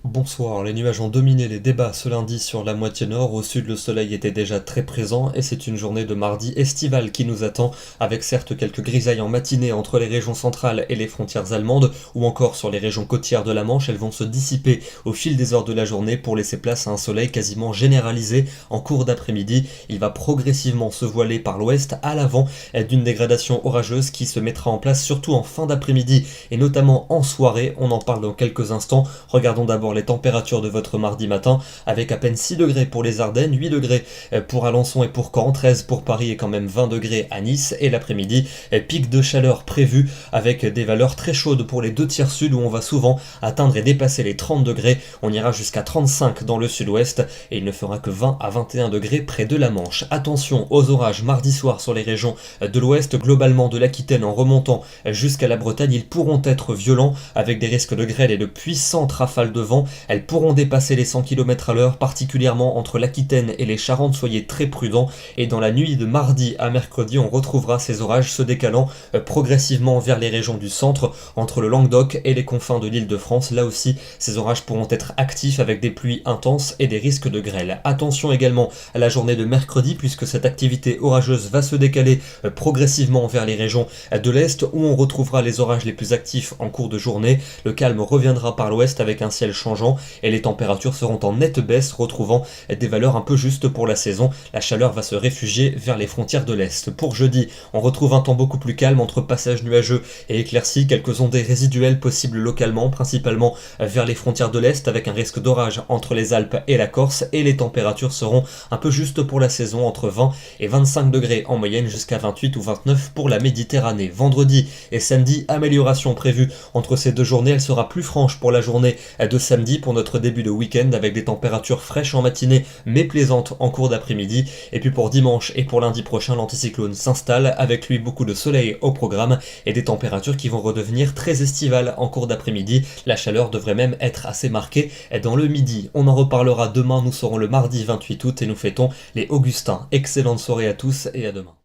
Bonsoir, les nuages ont dominé les débats ce lundi sur la moitié nord. Au sud, le soleil était déjà très présent et c'est une journée de mardi estivale qui nous attend, avec certes quelques grisailles en matinée entre les régions centrales et les frontières allemandes, ou encore sur les régions côtières de la Manche. Elles vont se dissiper au fil des heures de la journée pour laisser place à un soleil quasiment généralisé en cours d'après-midi. Il va progressivement se voiler par l'ouest à l'avant d'une dégradation orageuse qui se mettra en place surtout en fin d'après-midi et notamment en soirée. On en parle dans quelques instants. Regardons d'abord les températures de votre mardi matin, avec à peine 6 degrés pour les Ardennes, 8 degrés pour Alençon et pour Caen, 13 pour Paris et quand même 20 degrés à Nice. Et l'après-midi, pic de chaleur prévu avec des valeurs très chaudes pour les deux tiers sud où on va souvent atteindre et dépasser les 30 degrés. On ira jusqu'à 35 dans le sud-ouest et il ne fera que 20 à 21 degrés près de la Manche. Attention aux orages mardi soir sur les régions de l'ouest, globalement de l'Aquitaine en remontant jusqu'à la Bretagne. Ils pourront être violents avec des risques de grêle et de puissantes rafales de vent. Elles pourront dépasser les 100 km à l'heure, particulièrement entre l'Aquitaine et les Charentes. Soyez très prudents. Et dans la nuit de mardi à mercredi, on retrouvera ces orages se décalant progressivement vers les régions du centre, entre le Languedoc et les confins de l'Île-de-France. Là aussi, ces orages pourront être actifs avec des pluies intenses et des risques de grêle. Attention également à la journée de mercredi, puisque cette activité orageuse va se décaler progressivement vers les régions de l'Est, où on retrouvera les orages les plus actifs en cours de journée. Le calme reviendra par l'Ouest avec un ciel changeant et les températures seront en nette baisse, retrouvant des valeurs un peu justes pour la saison. La chaleur va se réfugier vers les frontières de l'Est. Pour jeudi, on retrouve un temps beaucoup plus calme entre passages nuageux et éclaircies, quelques ondées résiduelles possibles localement, principalement vers les frontières de l'Est, avec un risque d'orage entre les Alpes et la Corse, et les températures seront un peu justes pour la saison, entre 20 et 25 degrés en moyenne, jusqu'à 28 ou 29 pour la Méditerranée. Vendredi et samedi, amélioration prévue entre ces deux journées. Elle sera plus franche pour la journée de samedi, pour notre début de week-end, avec des températures fraîches en matinée mais plaisantes en cours d'après-midi. Et puis pour dimanche et pour lundi prochain, l'anticyclone s'installe, avec lui beaucoup de soleil au programme et des températures qui vont redevenir très estivales en cours d'après-midi. La chaleur devrait même être assez marquée dans le midi. On en reparlera demain, nous serons le mardi 28 août et nous fêtons les Augustins. Excellente soirée à tous et à demain.